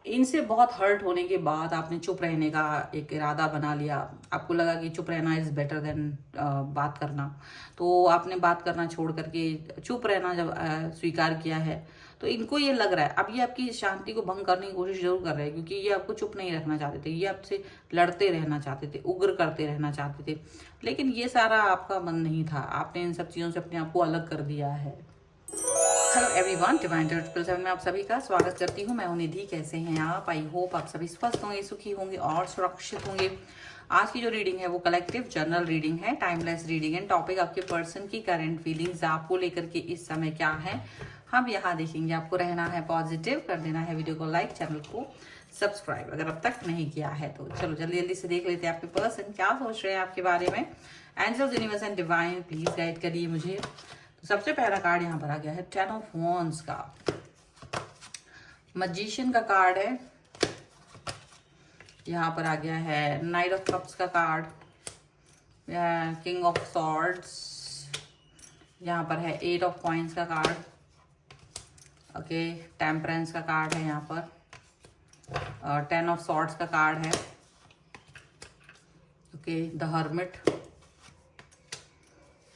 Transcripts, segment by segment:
इनसे बहुत हर्ट होने के बाद आपने चुप रहने का एक इरादा बना लिया। आपको लगा कि चुप रहना इज़ बेटर देन बात करना। तो आपने बात करना छोड़ करके चुप रहना जब स्वीकार किया है, तो इनको ये लग रहा है अब ये आपकी शांति को भंग करने की कोशिश जरूर कर रहे हैं, क्योंकि ये आपको चुप नहीं रखना चाहते थे। ये आपसे लड़ते रहना चाहते थे, उग्र करते रहना चाहते थे। लेकिन ये सारा आपका मन नहीं था। आपने इन सब चीज़ों से अपने आप को अलग कर दिया है। Hello everyone, divine triple seven में आप सभी का स्वागत करती हूँ। मैं हूं निधि। कैसे हैं आप? आई होप आप सभी स्वस्थ होंगे, सुखी होंगे और सुरक्षित होंगे। आज की जो रीडिंग है वो कलेक्टिव जनरल रीडिंग है, टाइमलेस रीडिंग है। टॉपिक आपके पर्सन की करंट फीलिंग्स आपको लेकर के इस समय क्या है, हम यहाँ देखेंगे। आपको रहना है पॉजिटिव, कर देना है वीडियो को लाइक, चैनल को सब्सक्राइब अगर अब तक नहीं किया है तो। चलो जल्दी जल्दी से देख लेते हैं आपके पर्सन क्या सोच रहे हैं आपके बारे में। Angels, universe and divine please guide करिए मुझे। तो सबसे पहला कार्ड यहाँ पर आ गया है 10 ऑफ वॉन्ड्स का, मैजिशियन का कार्ड है। यहाँ पर आ गया है नाइट ऑफ कप्स का कार्ड, किंग ऑफ सॉर्ड्स। यहाँ पर है 8 ऑफ कॉइंस का कार्ड, ओके। टेम्परेंस का कार्ड है यहाँ पर, 10 ऑफ सॉर्ड्स का कार्ड है, okay. The hermit,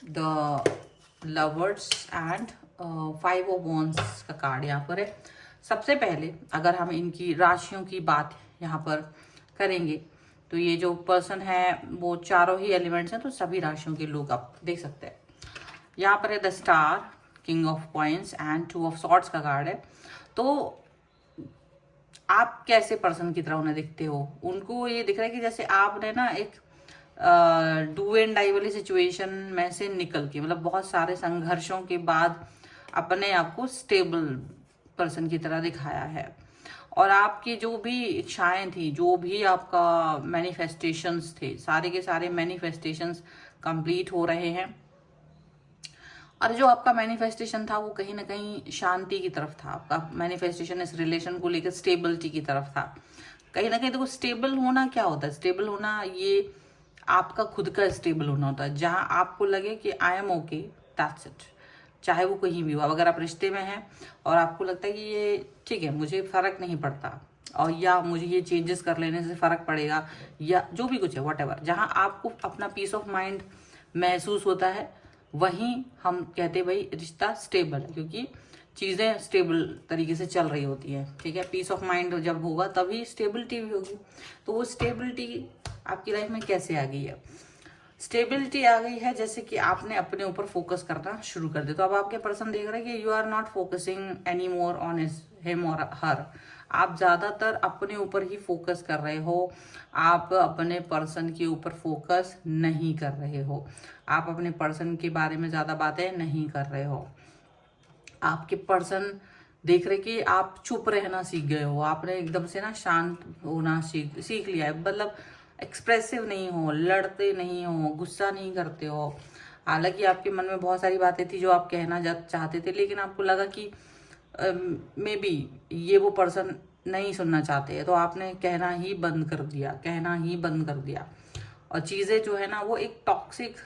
the lovers and 5 of wands का कार्ड यहाँ पर है। सबसे पहले अगर हम इनकी राशियों की बात यहाँ पर करेंगे तो ये जो पर्सन है वो चारों ही एलिमेंट्स हैं, तो सभी राशियों के लोग आप देख सकते हैं। यहाँ पर है the star, king of coins and 2 of swords का कार्ड है। तो आप कैसे पर्सन की तरह उन्हें दिखते हो? उनको ये दिख रहा है कि जैसे आपने ना एक डू एंड डाई वाली सिचुएशन में से निकल के, मतलब बहुत सारे संघर्षों के बाद अपने आप को स्टेबल पर्सन की तरह दिखाया है। और आपकी जो भी इच्छाएं थी, जो भी आपका मैनिफेस्टेशंस थे, सारे के सारे मैनिफेस्टेशंस कंप्लीट हो रहे हैं। और जो आपका मैनिफेस्टेशन था वो कहीं ना कहीं शांति की तरफ था। आपका मैनिफेस्टेशन इस रिलेशन को लेकर स्टेबिलिटी की तरफ था। कहीं ना कहीं देखो, स्टेबल होना क्या होता है? स्टेबल होना ये आपका खुद का स्टेबल होना होता है, जहां आपको लगे कि I am okay, that's it. चाहे वो कहीं भी हो। अब अगर आप रिश्ते में हैं और आपको लगता है कि ये ठीक है, मुझे फर्क नहीं पड़ता, और या मुझे ये चेंजेस कर लेने से फर्क पड़ेगा, या जो भी कुछ है व्हाटएवर, जहां आपको अपना पीस ऑफ माइंड महसूस होता है, वहीं हम कहते हैं भाई रिश्ता स्टेबल है, क्योंकि चीज़ें स्टेबल तरीके से चल रही होती हैं। ठीक है, पीस ऑफ माइंड जब होगा तभी स्टेबिलिटी भी होगी। तो वो स्टेबिलिटी आपकी लाइफ में कैसे आ गई है? स्टेबिलिटी आ गई है जैसे कि आपने अपने ऊपर फोकस करना शुरू कर दिया। तो अब आपके पर्सन देख रहे हैं कि you are not focusing any more on him और हर। आप ज़्यादातर अपने ऊपर ही फोकस कर रहे हो, आप अपने पर्सन के ऊपर फोकस नहीं कर रहे हो, आप अपने पर्सन के बारे में ज़्यादा बातें नहीं कर रहे हो। आपके पर्सन देख रहे कि आप चुप रहना सीख गए हो, आपने एकदम से ना शांत होना सीख लिया है। मतलब एक्सप्रेसिव नहीं हो, लड़ते नहीं हो, गुस्सा नहीं करते हो। हालांकि आपके मन में बहुत सारी बातें थी जो आप कहना चाहते थे, लेकिन आपको लगा कि मे बी ये वो पर्सन नहीं सुनना चाहते हैं, तो आपने कहना ही बंद कर दिया, कहना ही बंद कर दिया। और चीज़ें जो है ना वो एक टॉक्सिक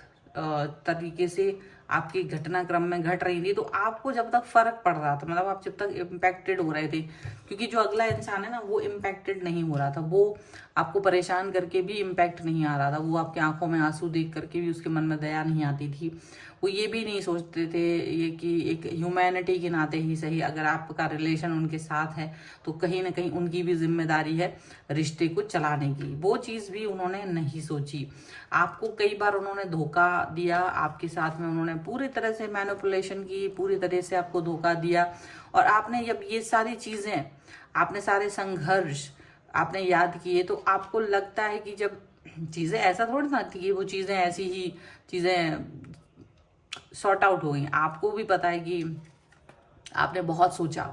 तरीके से आपकी घटनाक्रम में घट रही थी। तो आपको जब तक फर्क पड़ रहा था, मतलब आप जब तक इम्पैक्टेड हो रहे थे, क्योंकि जो अगला इंसान है ना वो इम्पैक्टेड नहीं हो रहा था, वो आपको परेशान करके भी इम्पैक्ट नहीं आ रहा था, वो आपकी आंखों में आंसू देख करके भी उसके मन में दया नहीं आती थी। वो ये भी नहीं सोचते थे ये कि एक ह्यूमैनिटी के नाते ही सही, अगर आपका रिलेशन उनके साथ है तो कहीं ना कहीं उनकी भी जिम्मेदारी है रिश्ते को चलाने की। वो चीज़ भी उन्होंने नहीं सोची। आपको कई बार उन्होंने धोखा दिया, आपके साथ में उन्होंने पूरी तरह से मैनिपुलेशन की, पूरी तरह से आपको धोखा दिया। और आपने जब ये सारी चीज़ें, आपने सारे संघर्ष आपने याद किए, तो आपको लगता है कि जब चीज़ें, ऐसा थोड़ी ना थी कि वो चीज़ें ऐसी ही चीज़ें सॉर्ट आउट हो गई। आपको भी पता है कि आपने बहुत सोचा,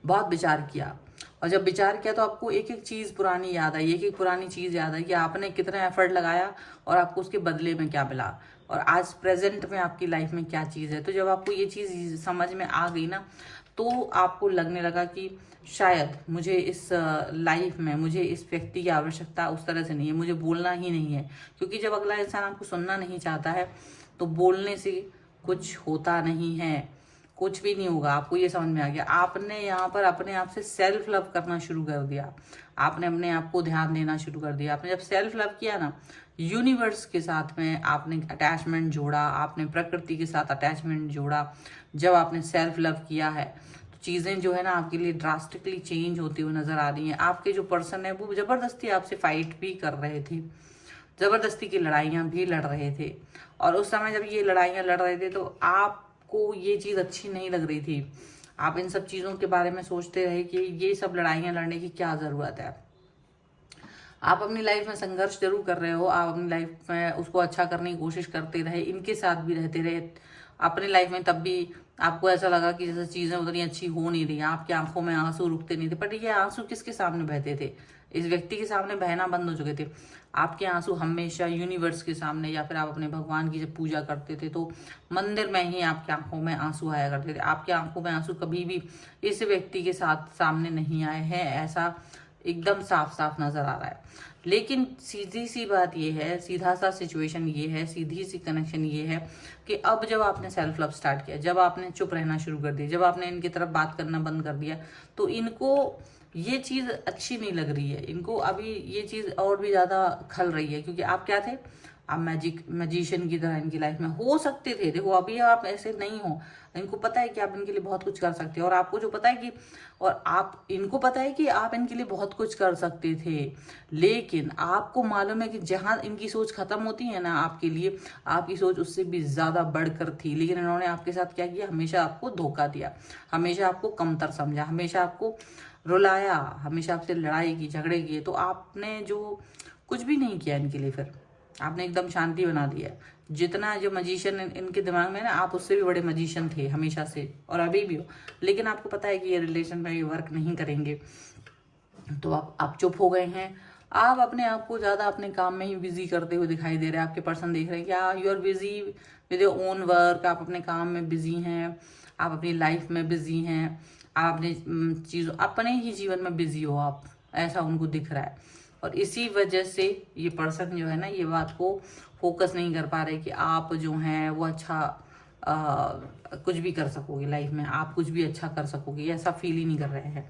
बहुत विचार किया, और जब विचार किया तो आपको एक एक चीज़ पुरानी याद आई, एक एक पुरानी चीज़ याद आई कि आपने कितना एफर्ट लगाया और आपको उसके बदले में क्या मिला, और आज प्रेजेंट में आपकी लाइफ में क्या चीज़ है। तो जब आपको ये चीज़ समझ में आ गई ना, तो आपको लगने लगा कि शायद मुझे इस लाइफ में मुझे इस व्यक्ति की आवश्यकता उस तरह से नहीं है, मुझे बोलना ही नहीं है। क्योंकि जब अगला इंसान आपको सुनना नहीं चाहता है तो बोलने से कुछ होता नहीं है। कुछ भी नहीं होगा। आपको ये समझ में आ गया। आपने यहाँ पर अपने आप से सेल्फ लव करना शुरू कर दिया, आपने अपने आप को ध्यान देना शुरू कर दिया। आपने जब सेल्फ लव किया ना, यूनिवर्स के साथ में आपने अटैचमेंट जोड़ा, आपने प्रकृति के साथ अटैचमेंट जोड़ा। जब आपने सेल्फ लव किया है तो चीज़ें जो है ना आपके लिए ड्रास्टिकली चेंज होती हुई नजर आ रही हैं। आपके जो पर्सन है वो ज़बरदस्ती आपसे फाइट भी कर रहे थे, ज़बरदस्ती की लड़ाइयाँ भी लड़ रहे थे, और उस समय जब ये लड़ाइयाँ लड़ रहे थे तो आपको ये चीज़ अच्छी नहीं लग रही थी। आप इन सब चीज़ों के बारे में सोचते रहे कि ये सब लड़ाइयाँ लड़ने की क्या ज़रूरत है। आप अपनी लाइफ में संघर्ष जरूर कर रहे हो, आप अपनी लाइफ में उसको अच्छा करने की कोशिश करते रहे, इनके साथ भी रहते रहे अपनी लाइफ में, तब भी आपको ऐसा लगा कि जैसे चीज़ें उतनी अच्छी हो नहीं रही, आपकी आंखों में आंसू रुकते नहीं थे। पर ये आंसू किसके सामने बहते थे? इस व्यक्ति के सामने बहना बंद हो चुके थे। आपके आंसू हमेशा यूनिवर्स के सामने, या फिर आप अपने भगवान की जब पूजा करते थे तो मंदिर में ही आपकी आंखों में आंसू आया करते थे। आपकी आंखों में आंसू कभी भी इस व्यक्ति के साथ सामने नहीं आए हैं, ऐसा एकदम साफ साफ नजर आ रहा है। लेकिन सीधी सी बात ये है, सीधा सा सिचुएशन ये है, सीधी सी कनेक्शन ये है कि अब जब आपने सेल्फ लव स्टार्ट किया, जब आपने चुप रहना शुरू कर दिया, जब आपने इनकी तरफ बात करना बंद कर दिया, तो इनको ये चीज़ अच्छी नहीं लग रही है। इनको अभी ये चीज़ और भी ज़्यादा खल रही है, क्योंकि आप क्या थे? आप मैजिशियन की तरह इनकी लाइफ में हो सकते थे। देखो अभी आप ऐसे नहीं हो, इनको पता है कि आप इनके लिए बहुत कुछ कर सकते हो, और आपको जो पता है कि, और आप इनको पता है कि आप इनके लिए बहुत कुछ कर सकते थे। लेकिन आपको मालूम है कि जहां इनकी सोच खत्म होती है ना आपके लिए, आपकी सोच उससे भी ज्यादा बढ़कर थी। लेकिन इन्होंने आपके साथ क्या किया? हमेशा आपको धोखा दिया, हमेशा आपको कमतर समझा, हमेशा आपको रुलाया, हमेशा आपसे लड़ाई की, झगड़े किए। तो आपने जो कुछ भी नहीं किया इनके लिए, फिर आपने एकदम शांति बना दिया। जितना जो मजिशियन इनके दिमाग में ना, आप उससे भी बड़े मजिशियन थे हमेशा से, और अभी भी हो। लेकिन आपको पता है कि ये रिलेशन में ये वर्क नहीं करेंगे, तो आप चुप हो गए हैं। आप अपने आप को ज़्यादा अपने काम में ही बिजी करते हुए दिखाई दे रहे हैं। आपके पर्सन देख रहे हैं कि you are busy with your own work, आप अपने काम में बिजी हैं, आप अपनी लाइफ में बिजी हैं, आप अपने चीज़ों अपने ही जीवन में बिजी हो आप, ऐसा उनको दिख रहा है। और इसी वजह से ये पर्सन जो है ना, ये बात को फोकस नहीं कर पा रहे कि आप जो हैं वो अच्छा कुछ भी कर सकोगे लाइफ में, आप कुछ भी अच्छा कर सकोगे, ऐसा फील ही नहीं कर रहे हैं।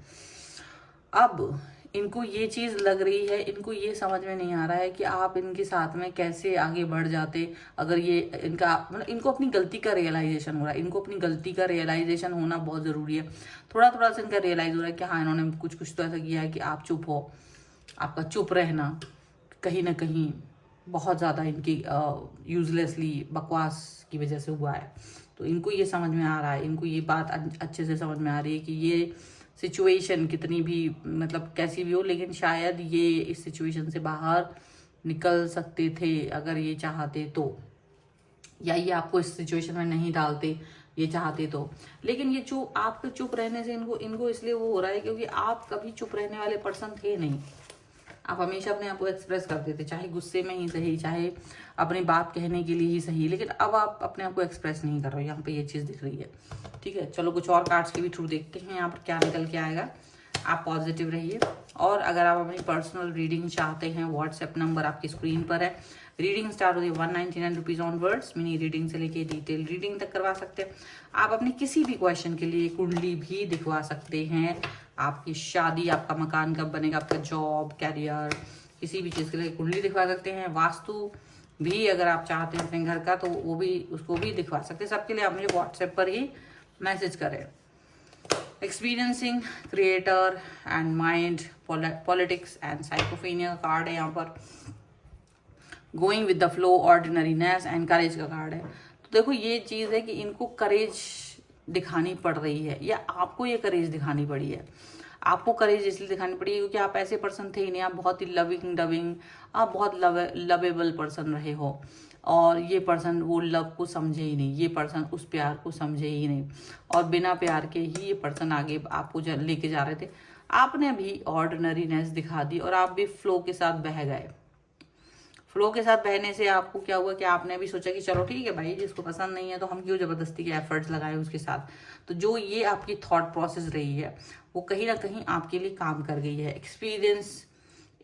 अब इनको ये चीज़ लग रही है, इनको ये समझ में नहीं आ रहा है कि आप इनके साथ में कैसे आगे बढ़ जाते अगर ये इनका, मतलब इनको अपनी गलती का रियलाइजेशन हो रहा है। इनको अपनी गलती का रियलाइजेशन होना बहुत ज़रूरी है। थोड़ा थोड़ा सा इनका रियलाइज हो रहा है कि हाँ, इन्होंने कुछ कुछ तो ऐसा किया है कि आप चुप हो। आपका चुप रहना कहीं ना कहीं बहुत ज़्यादा इनकी यूजलेसली बकवास की वजह से हुआ है। तो इनको ये समझ में आ रहा है, इनको ये बात अच्छे से समझ में आ रही है कि ये सिचुएशन कितनी भी मतलब कैसी भी हो, लेकिन शायद ये इस सिचुएशन से बाहर निकल सकते थे अगर ये चाहते तो, या ये आपको इस सिचुएशन में नहीं डालते ये चाहते तो। लेकिन ये आपके चुप रहने से इनको इसलिए वो हो रहा है क्योंकि आप कभी चुप रहने वाले पर्सन थे नहीं। आप हमेशा अपने आप को एक्सप्रेस करते थे, चाहे गुस्से में ही सही, चाहे अपनी बात कहने के लिए ही सही। लेकिन अब आप अपने आप को एक्सप्रेस नहीं कर रहे हो, यहाँ पे ये चीज़ दिख रही है। ठीक है, चलो कुछ और कार्ड्स के भी थ्रू देखते हैं यहाँ पर क्या निकल के आएगा। आप पॉजिटिव रहिए, और अगर आप अपनी पर्सनल रीडिंग चाहते हैं, व्हाट्सएप नंबर आपकी स्क्रीन पर है। रीडिंग स्टार्ट होती है 199 रुपीज़ ऑनवर्ड्स। मिनी रीडिंग से लेके डिटेल रीडिंग तक करवा सकते हैं। आप अपने किसी भी क्वेश्चन के लिए कुंडली भी दिखवा सकते हैं। आपकी शादी, आपका मकान कब बनेगा, आपका जॉब, कैरियर, किसी भी चीज़ के लिए कुंडली दिखवा सकते हैं। वास्तु भी अगर आप चाहते हैं अपने घर का, तो वो भी, उसको भी दिखवा सकते हैं। सबके लिए आप मुझे व्हाट्सएप पर ही मैसेज करें। Experiencing creator and mind, politics and sycophancy का कार्ड है यहाँ पर। Going with the flow, ordinariness and courage का कार्ड है। तो देखो ये चीज़ है कि इनको करेज दिखानी पड़ रही है, या आपको ये करेज दिखानी पड़ी है। आपको करेज इसलिए दिखानी पड़ी है क्योंकि आप ऐसे पर्सन थे ही नहीं, आप बहुत ही लविंग डविंग, आप बहुत लवेबल पर्सन रहे हो, और ये पर्सन वो लव को समझे ही नहीं, ये पर्सन उस प्यार को समझे ही नहीं, और बिना प्यार के ही ये पर्सन आगे आपको लेके जा रहे थे। आपने भी ऑर्डिनरीनेस दिखा दी और आप भी फ्लो के साथ बह गए। फ्लो के साथ बहने से आपको क्या हुआ कि आपने भी सोचा कि चलो ठीक है भाई, जिसको पसंद नहीं है तो हम क्यों जबरदस्ती के एफर्ट्स लगाएं उसके साथ। तो जो ये आपकी थॉट प्रोसेस रही है वो कहीं ना कहीं आपके लिए काम कर गई है। एक्सपीरियंस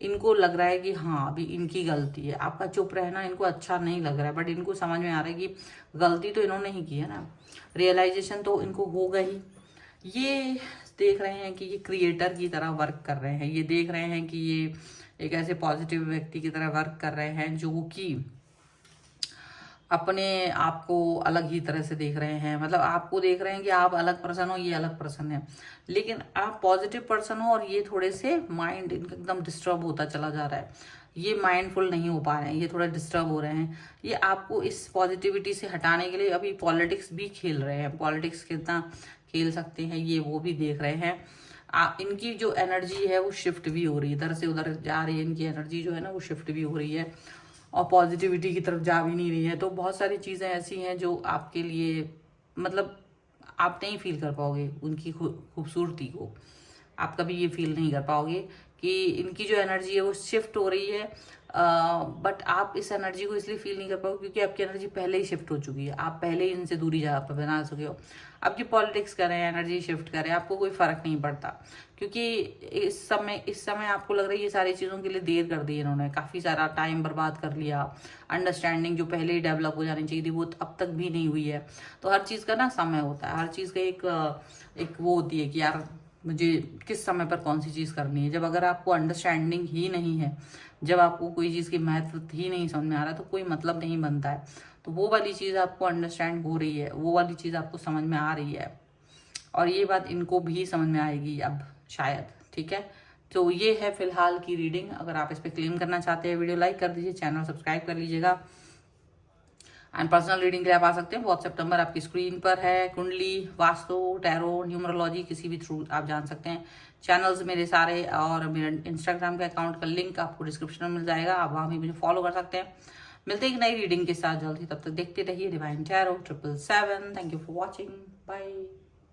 इनको लग रहा है कि हाँ अभी इनकी गलती है, आपका चुप रहना इनको अच्छा नहीं लग रहा है, बट इनको समझ में आ रहा है कि गलती तो इन्होंने ही की है ना, रियलाइजेशन तो इनको होगा ही। ये देख रहे हैं कि ये क्रिएटर की तरह वर्क कर रहे हैं, ये देख रहे हैं कि ये एक ऐसे पॉजिटिव व्यक्ति की तरह वर्क कर रहे हैं जो कि अपने आप को अलग ही तरह से देख रहे हैं। मतलब आपको देख रहे हैं कि आप अलग पर्सन हो, ये अलग पर्सन है, लेकिन आप पॉजिटिव पर्सन हो और ये थोड़े से माइंड इनका एकदम डिस्टर्ब होता चला जा रहा है, ये माइंडफुल नहीं हो पा रहे हैं, ये थोड़ा डिस्टर्ब हो रहे हैं। ये आपको इस पॉजिटिविटी से हटाने के लिए अभी पॉलिटिक्स भी खेल रहे हैं, पॉलिटिक्स कितना खेल सकते हैं ये वो भी देख रहे हैं। इनकी जो एनर्जी है वो शिफ्ट भी हो रही है, इधर से उधर जा रही है, इनकी एनर्जी जो है ना वो शिफ्ट भी हो रही है और पॉजिटिविटी की तरफ जा भी नहीं रही है। तो बहुत सारी चीज़ें ऐसी हैं जो आपके लिए मतलब आप नहीं फील कर पाओगे उनकी खूबसूरती को, आप कभी ये फील नहीं कर पाओगे कि इनकी जो एनर्जी है वो शिफ्ट हो रही है। बट आप इस एनर्जी को इसलिए फील नहीं कर पाओगे क्योंकि आपकी एनर्जी पहले ही शिफ्ट हो चुकी है, आप पहले ही इनसे दूरी जा बना चुके हो। अब ये पॉलिटिक्स करें, एनर्जी शिफ्ट करें, आपको कोई फर्क नहीं पड़ता, क्योंकि इस समय आपको लग रहा है ये सारी चीज़ों के लिए देर कर दी इन्होंने, काफ़ी सारा टाइम बर्बाद कर लिया। अंडरस्टैंडिंग जो पहले ही डेवलप हो जानी चाहिए थी वो अब तक भी नहीं हुई है। तो हर चीज़ का ना समय होता है, हर चीज़ का एक वो होती है कि यार मुझे किस समय पर कौन सी चीज़ करनी है। जब अगर आपको अंडरस्टैंडिंग ही नहीं है, जब आपको कोई चीज़ की महत्व ही नहीं समझ में आ रहा, तो कोई मतलब नहीं बनता है। तो वो वाली चीज़ आपको अंडरस्टैंड हो रही है, वो वाली चीज़ आपको समझ में आ रही है, और ये बात इनको भी समझ में आएगी अब शायद। ठीक है, तो ये है फिलहाल की रीडिंग। अगर आप इस पर क्लेम करना चाहते हैं वीडियो लाइक कर दीजिए, चैनल सब्सक्राइब कर लीजिएगा। एंड पर्सनल रीडिंग के लिए आप आ सकते हैं, व्हाट्सएप नंबर आपकी स्क्रीन पर है। कुंडली, वास्तु, टैरो, न्यूमरोलॉजी किसी भी थ्रू आप जान सकते हैं। चैनल्स मेरे सारे और मेरे इंस्टाग्राम के अकाउंट का लिंक आपको डिस्क्रिप्शन में मिल जाएगा, आप वहाँ भी मुझे फॉलो कर सकते हैं। मिलते हैं एक नई रीडिंग के साथ जल्द ही, तब तक देखते रहिए divine tarot 777। Thank you for watching, bye.